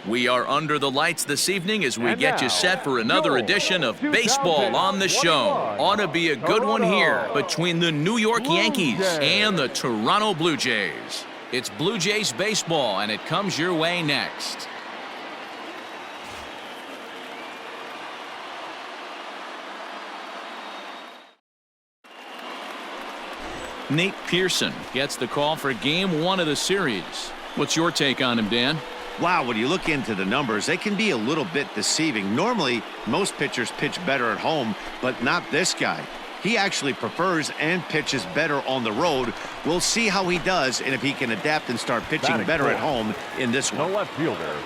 We are under the lights this evening as we get you set for another edition of Baseball on the Show. Ought to be a good one here between the New York Yankees and the Toronto Blue Jays. It's Blue Jays baseball, and it comes your way next. Nate Pearson gets the call for Game 1 of the series. What's your take on him, Dan? Wow, when you look into the numbers, they can be a little bit deceiving. Normally, most pitchers pitch better at home, but not this guy. He actually prefers and pitches better on the road. We'll see how he does and if he can adapt and start pitching better at home in this one. The left fielder,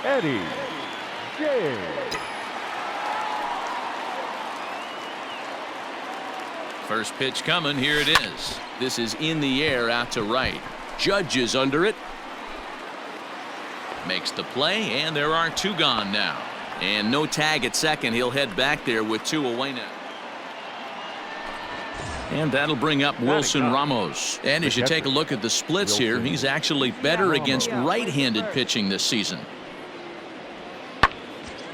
Eddie J. First pitch coming. Here it is. This is in the air out to right. Judge is under it. Makes the play, and there are two gone now. And no tag at second. He'll head back there with two away now. And that'll bring up Wilson Ramos. And as you take a look at the splits here, he's actually better against right-handed pitching this season.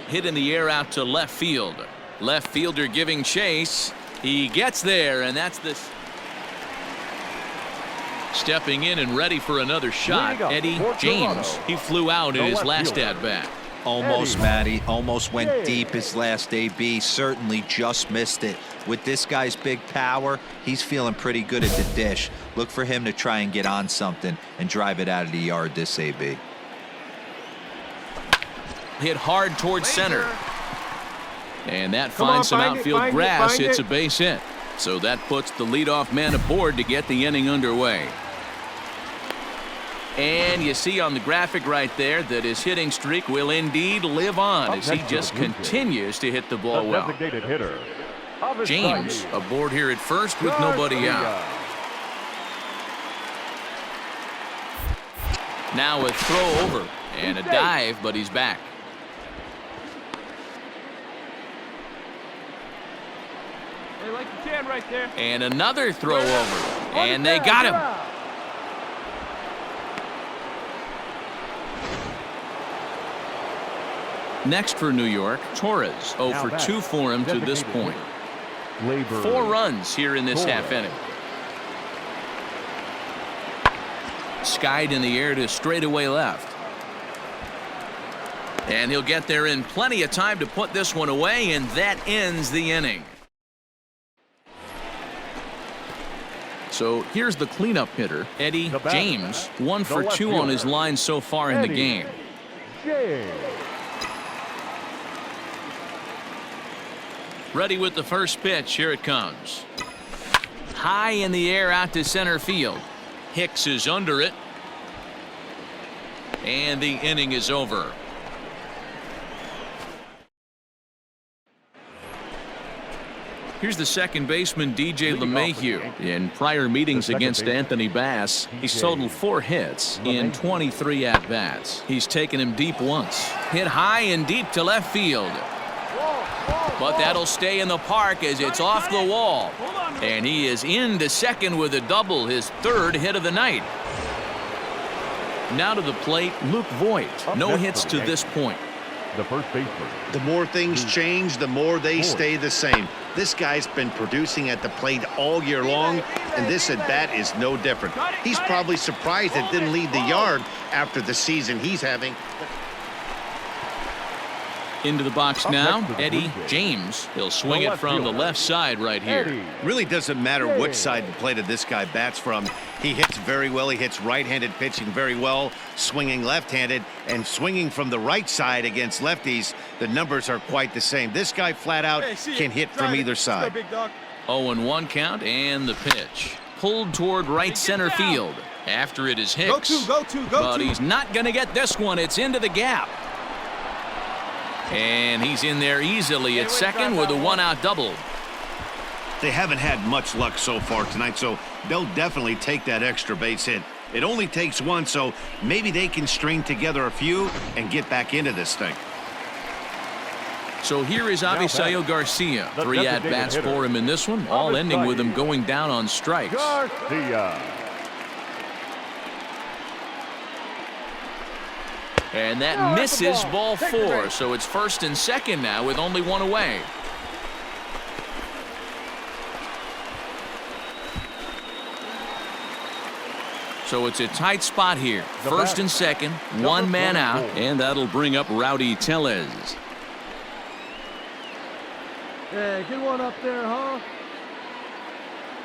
Hit in the air out to left field. Left fielder giving chase. He gets there, and that's this. Stepping in and ready for another shot, Eddie James. He flew out in his last at-bat. Almost, Matty. Almost went deep his last AB. Certainly just missed it. With this guy's big power, he's feeling pretty good at the dish. Look for him to try and get on something and drive it out of the yard this AB. Hit hard towards center. And that finds some outfield grass. It's a base hit. So that puts the leadoff man aboard to get the inning underway. And you see on the graphic right there that his hitting streak will indeed live on as he just continues to hit the ball well. James aboard here at first with nobody out. Now a throw over and a dive, but he's back. Right there. And another throw over, and they got him. Next for New York, Torres. 0 for 2 for him to this point. 4 runs here in this half inning. Skied in the air to straightaway left. And he'll get there in plenty of time to put this one away, and that ends the inning. So here's the cleanup hitter, Eddie James. 1 for 2 on his line so far in the game. Ready with the first pitch. Here it comes. High in the air out to center field. Hicks is under it. And the inning is over. Here's the second baseman, DJ LeMahieu. In prior meetings against Anthony Bass, he's totaled 4 hits in 23 at-bats. He's taken him deep once. Hit high and deep to left field. But that'll stay in the park as it's off the wall. And he is into second with a double, his 3rd hit of the night. Now to the plate, Luke Voit. No hits to this point. The first baseman. The more things change, the more they stay the same. This guy's been producing at the plate all year long, and this at-bat is no different. He's probably surprised it didn't leave the yard after the season he's having. Into the box now, Eddie James. He'll swing it from the left side right here. Really doesn't matter which side of the plate this guy bats from. He hits very well. He hits right-handed pitching very well, swinging left-handed, and swinging from the right side against lefties. The numbers are quite the same. This guy flat out can hit from either side. 0-1 count, and the pitch. Pulled toward right center field. After it is Hicks. But he's not going to get this one. It's into the gap. And he's in there easily at second with a 1-out double. They haven't had much luck so far tonight, so they'll definitely take that extra base hit. It only takes one, so maybe they can string together a few and get back into this thing. So here is Avisail Garcia. 3 at-bats for him in this one, all ending with him going down on strikes. And that misses ball 4, so it's 1st and 2nd now with only one away. So it's a tight spot here. 1st and 2nd, one man out, and that'll bring up Rowdy Tellez. Hey, get one up there, huh?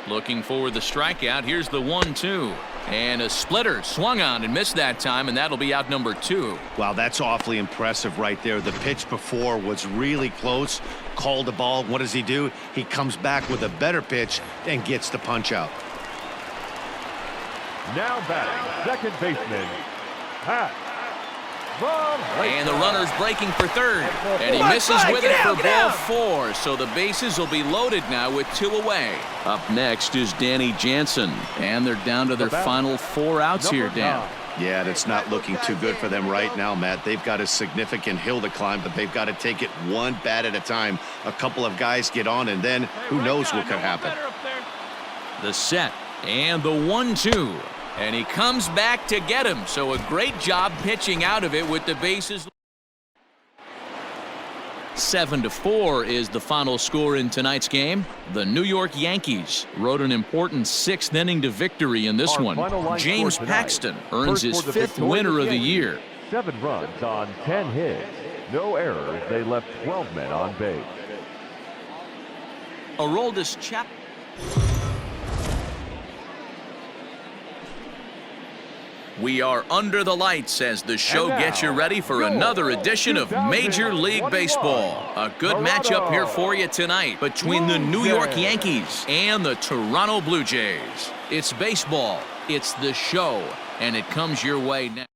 Looking for the strikeout. Here's the 1-2. And a splitter swung on and missed that time, and that'll be out number 2. Wow, that's awfully impressive right there. The pitch before was really close. Called the ball. What does he do? He comes back with a better pitch and gets the punch out. Now batting, second baseman, Pat. And the runner's breaking for 3rd. And he misses with it for ball 4. So the bases will be loaded now with 2 away. Up next is Danny Jansen. And they're down to their final 4 outs here, Dan. Yeah, that's not looking too good for them right now, Matt. They've got a significant hill to climb, but they've got to take it one bat at a time. A couple of guys get on, and then who knows what could happen. The set and the 1-2. And he comes back to get him. So a great job pitching out of it with the bases. 7-4 is the final score in tonight's game. The New York Yankees rode an important 6th inning to victory in this one. James Paxton earns his 5th winner of the year. 7 runs on 10 hits. No errors. They left 12 men on base. Aroldis Chap. We are under the lights as the show gets you ready for another edition of Major League Baseball. A good matchup here for you tonight between the New York Yankees and the Toronto Blue Jays. It's baseball, it's the show, and it comes your way now.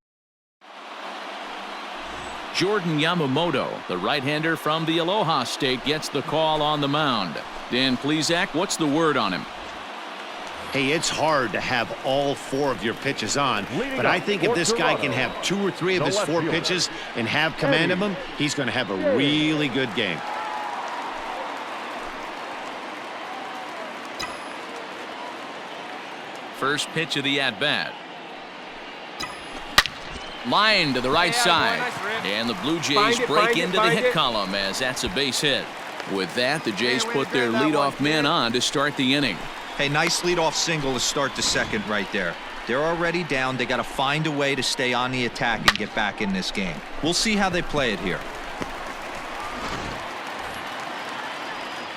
Jordan Yamamoto, the right-hander from the Aloha State, gets the call on the mound. Dan Plesac, what's the word on him? Hey, it's hard to have all 4 of your pitches on, but I think if this guy can have 2 or 3 of his 4 pitches and have command of them, he's going to have a really good game. First pitch of the at-bat. Line to the right side. And the Blue Jays break into the hit column as that's a base hit. With that, the Jays put their leadoff man on to start the inning. Hey, nice leadoff single to start the 2nd right there. They're already down. They got to find a way to stay on the attack and get back in this game. We'll see how they play it here.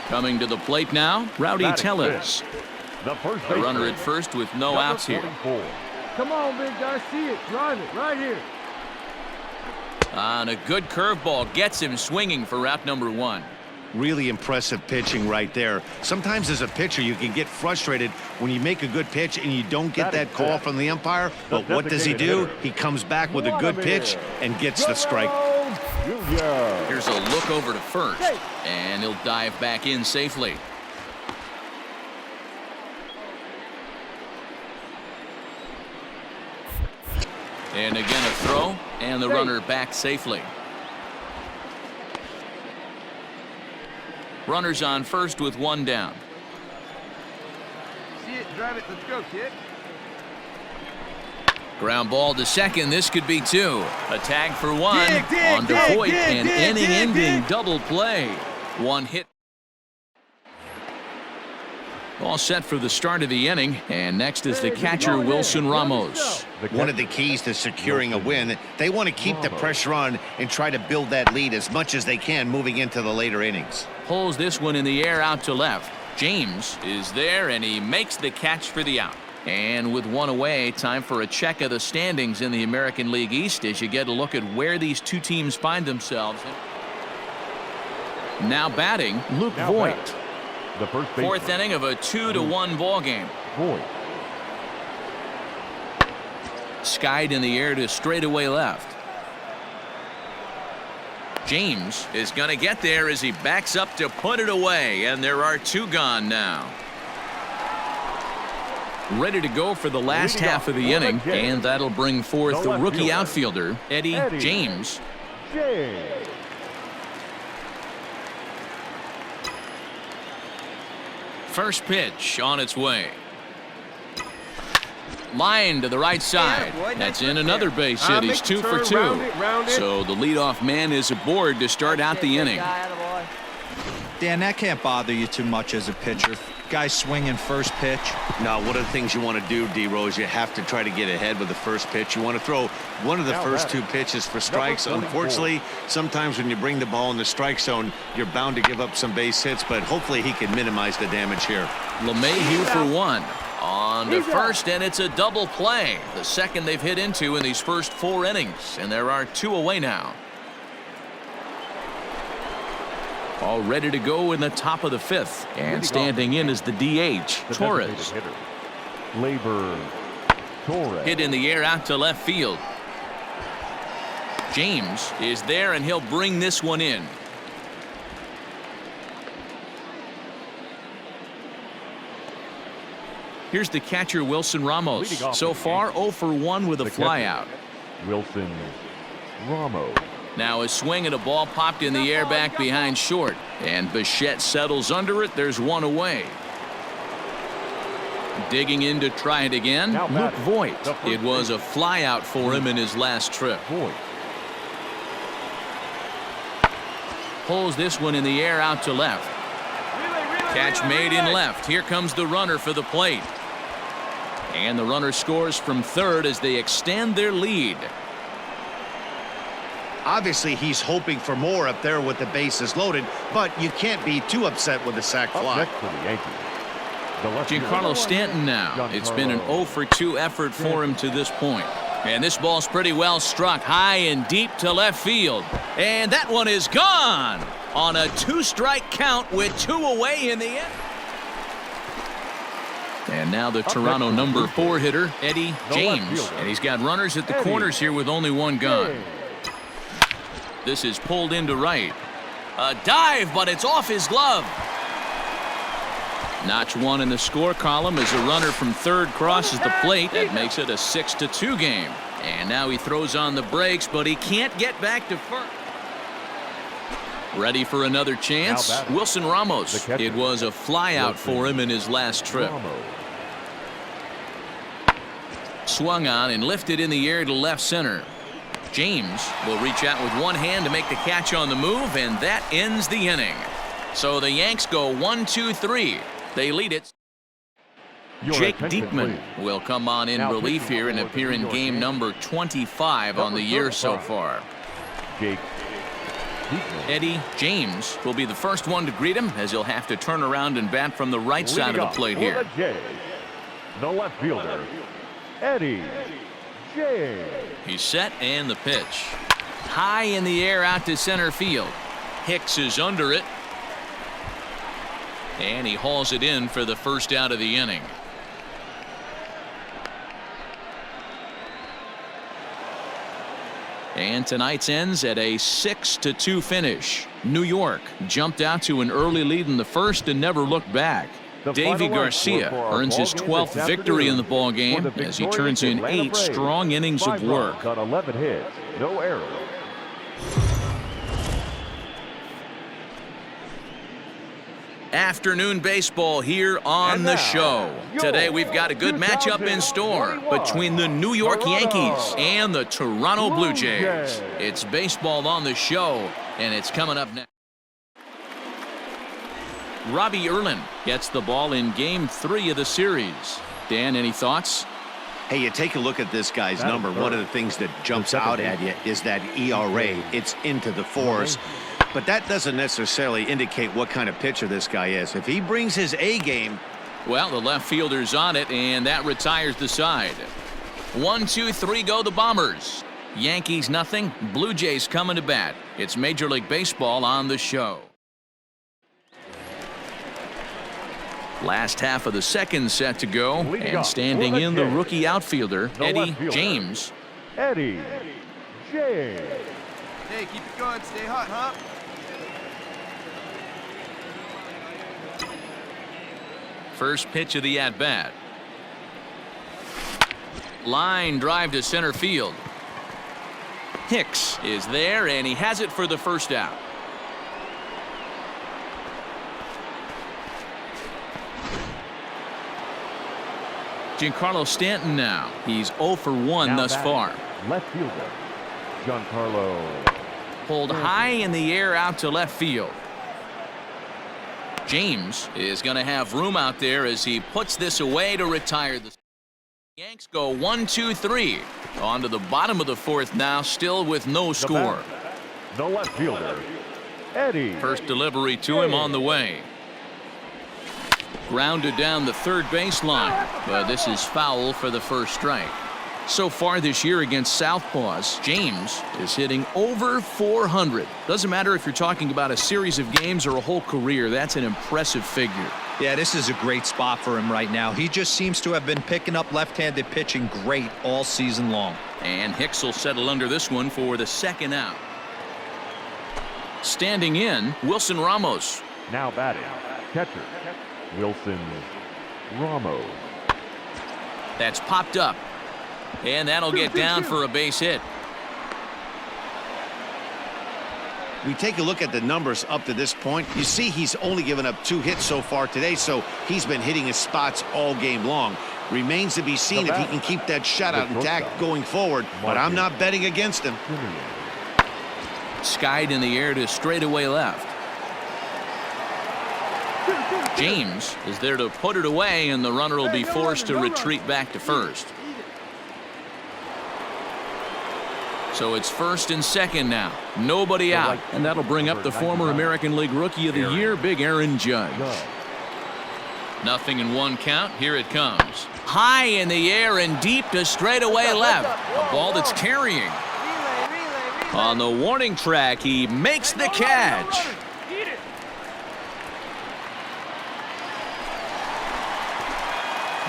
Coming to the plate now, Rowdy Tellez. The first A runner at first with no outs here. Come on, big guy, see it. Drive it right here. On a good curveball gets him swinging for out number 1. Really impressive pitching right there. Sometimes as a pitcher you can get frustrated when you make a good pitch and you don't get that call from the umpire, but what does he do? He comes back with a good pitch and gets the strike. Here's a look over to first, and he'll dive back in safely. And again a throw, and the runner back safely. Runners on first with 1 down. See it, drive it, let's go, kid. Ground ball to second. This could be 2. A tag for 1 on Devoit, an inning-ending double play. 1 hit. All set for the start of the inning, and next is the catcher Wilson Ramos. One of the keys to securing a win, they want to keep the pressure on and try to build that lead as much as they can moving into the later innings. Pulls this one in the air out to left. James is there, and he makes the catch for the out. And with 1 away, time for a check of the standings in the American League East as you get a look at where these 2 teams find themselves. Now batting, Luke Voigt. The first 4th inning of a 2-1 ball game. Voigt. Skied in the air to straightaway left. James is going to get there as he backs up to put it away, and there are 2 gone now. Ready to go for the last half of the inning, and that'll bring forth the rookie outfielder, Eddie James. First pitch on its way. Line to the right side. That's in another base hit. He's 2 for 2. So the leadoff man is aboard to start out the inning. Dan, that can't bother you too much as a pitcher. Guy swinging first pitch. Now, one of the things you want to do, D-Rose, you have to try to get ahead with the first pitch. You want to throw one of the first 2 pitches for strikes. Unfortunately, sometimes when you bring the ball in the strike zone, you're bound to give up some base hits, but hopefully he can minimize the damage here. LeMahieu for 1. On to first, and it's a double play. The second they've hit into in these first 4 innings, and there are 2 away now. All ready to go in the top of the 5th. And standing in is the DH, Torres. Hit in the air out to left field. James is there, and he'll bring this one in. Here's the catcher, Wilson Ramos. So far, 0 for 1 with a flyout. Wilson Ramos. Now a swing and a ball popped in the air back behind short. And Bichette settles under it. There's 1 away. Digging in to try it again, Luke Voit. It was a flyout for him in his last trip. Pulls this one in the air out to left. Catch made in left. Here comes the runner for the plate. And the runner scores from third as they extend their lead. Obviously, he's hoping for more up there with the bases loaded, but you can't be too upset with a sac fly. Next for the Yankees, Giancarlo Stanton now. It's been an 0 for 2 effort for him to this point. And this ball's pretty well struck high and deep to left field. And that one is gone on a 2-strike count with 2 away in the end. And now the Toronto number 4 hitter, Eddie James. And he's got runners at the corners here with only 1 gone. This is pulled into right. A dive, but it's off his glove. Notch 1 in the score column as a runner from third crosses the plate. That makes it a 6-2 game. And now he throws on the brakes, but he can't get back to first. Ready for another chance? Wilson Ramos. It was a flyout for him in his last trip. Swung on and lifted in the air to left center. James will reach out with 1 hand to make the catch on the move, and that ends the inning. So the Yanks go 1-2-3. They lead it. Jake Diekman will come on in relief here and appear in game number 25 on the year so far. Eddie James will be the first one to greet him, as he'll have to turn around and bat from the right side of the plate here. The left fielder, Eddie James. He's set, and the pitch. High in the air out to center field. Hicks is under it. And he hauls it in for the first out of the inning. And tonight's ends at a 6-2 finish. New York jumped out to an early lead in the first and never looked back. Davy Garcia earns his 12th victory in the ball game as he turns in 8 strong innings of work. On 11 hits, no errors. Afternoon baseball here on the show. Today we've got a good matchup in store between the New York Yankees and the Toronto Blue Jays. It's baseball on the show, and it's coming up next. Robbie Erlin gets the ball in game 3 of the series. Dan, any thoughts? Hey, you take a look at this guy's number. One of the things that jumps out at you is that ERA. It's into the 4s. But that doesn't necessarily indicate what kind of pitcher this guy is. If he brings his A game. Well, the left fielder's on it, and that retires the side. 1, 2, 3 go the Bombers. Yankees nothing. Blue Jays coming to bat. It's Major League Baseball on the show. Last half of the second set to go, and standing in the rookie outfielder, Eddie James. Eddie James. Hey, keep it going. Stay hot, huh? First pitch of the at-bat. Line drive to center field. Hicks is there, and he has it for the first out. Giancarlo Stanton now. He's 0 for 1 thus far. Left fielder, Giancarlo. Pulled high in the air out to left field. James is going to have room out there as he puts this away to retire. The Yanks go 1, 2, 3. On to the bottom of the fourth now, still with no score. The left fielder, Eddie. First delivery to him on the way. Grounded down the third baseline, but this is foul for the first strike. So far this year against Southpaws, James is hitting over 400. Doesn't matter if you're talking about a series of games or a whole career, that's an impressive figure. Yeah, this is a great spot for him right now. He just seems to have been picking up left-handed pitching great all season long. And Hicks will settle under this one for the second out. Standing in, Wilson Ramos. Now batting, catcher, Wilson Ramos. That's popped up. And that'll get down for a base hit. We take a look at the numbers up to this point. You see he's only given up 2 hits so far today, so he's been hitting his spots all game long. Remains to be seen if he can keep that shutout intact going forward, but I'm not betting against him. Skied in the air to straightaway left. James is there to put it away, and the runner will be forced to retreat back to first. So it's first and second now. Nobody out. And that'll bring up the former American League Rookie of the Year, Big Aaron Judge. Nothing in 1 count. Here it comes. High in the air and deep to straightaway left. A ball that's carrying. On the warning track, he makes the catch.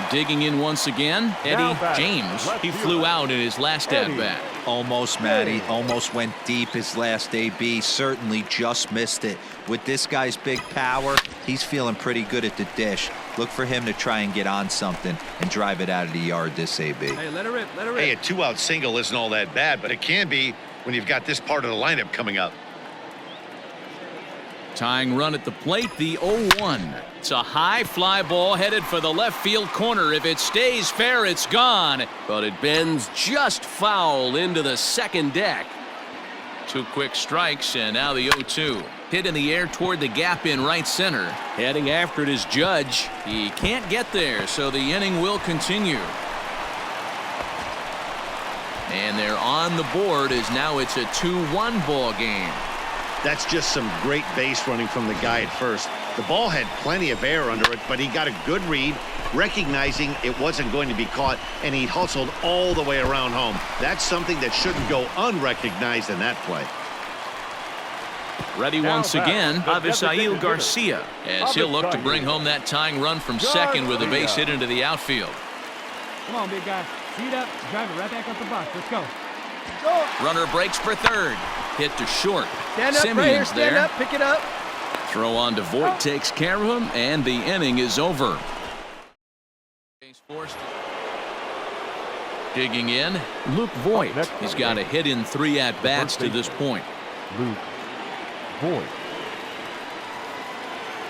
Digging in once again, Eddie James. He flew out in his last at-bat. Almost, Matty. Almost went deep his last AB. Certainly just missed it. With this guy's big power, he's feeling pretty good at the dish. Look for him to try and get on something and drive it out of the yard this AB. Hey, let her rip, let her rip. Hey, a 2-out single isn't all that bad, but it can be when you've got this part of the lineup coming up. Tying run at the plate, the 0-1. It's a high fly ball headed for the left field corner. If it stays fair, it's gone. But it bends just foul into the second deck. 2 quick strikes, and now the 0-2. Hit in the air toward the gap in right center. Heading after it is Judge. He can't get there, so the inning will continue. And they're on the board as now it's a 2-1 ball game. That's just some great base running from the guy at first. The ball had plenty of air under it, but he got a good read, recognizing it wasn't going to be caught, and he hustled all the way around home. That's something that shouldn't go unrecognized in that play. Ready once again, Avisail Garcia, as he'll look to bring home that tying run from second with a base hit into the outfield. Come on, big guy. Speed up. Drive it right back up the box. Let's go. Runner breaks for third. Hit to short. Stand up, Simeon's right here, stand there. up, pick it up. Throw on to Voit, takes care of him, and the inning is over. Digging in, Luke Voit. He's got a hit in 3 at-bats to this point. Luke Voit.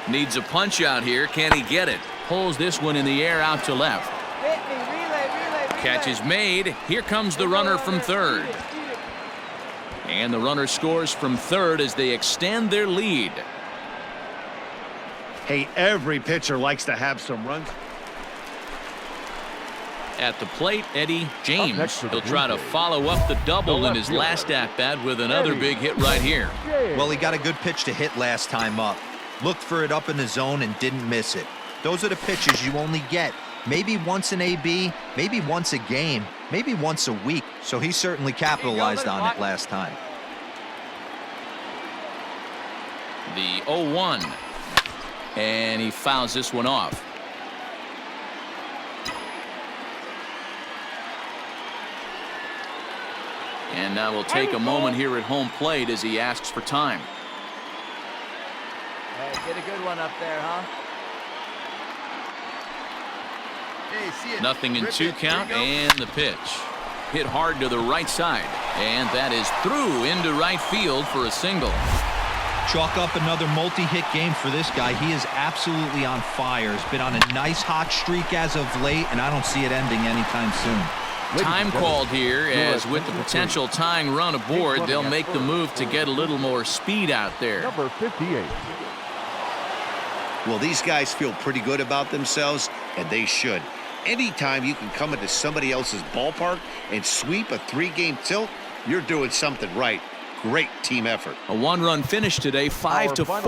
Needs a punch out here. Can he get it? Pulls this one in the air out to left. Catch is made. Here comes the runner from third. And the runner scores from third as they extend their lead. Hey, every pitcher likes to have some runs. At the plate, Eddie James. He'll try to follow up the double in his last at-bat with another big hit right here. Well, he got a good pitch to hit last time up. Looked for it up in the zone and didn't miss it. Those are the pitches you only get maybe once in AB, maybe once a game, maybe once a week. So he certainly capitalized on it last time. The 0-1. And he fouls this one off. And now we'll take a moment here at home plate as he asks for time. Hey, get a good one up there, huh? Hey, see it. Nothing in Rip 2 it. count, Here you go. and the pitch. Hit hard to the right side. And that is through into right field for a single. Chalk up another multi-hit game for this guy. He is absolutely on fire. He's been on a nice hot streak as of late, and I don't see it ending anytime soon. Time called here, as with the potential tying run aboard, they'll make the move to get a little more speed out there. Number 58. Well, these guys feel pretty good about themselves, and they should. Anytime you can come into somebody else's ballpark and sweep a 3-game tilt, you're doing something right. Great team effort. A 1-run finish today, 5-4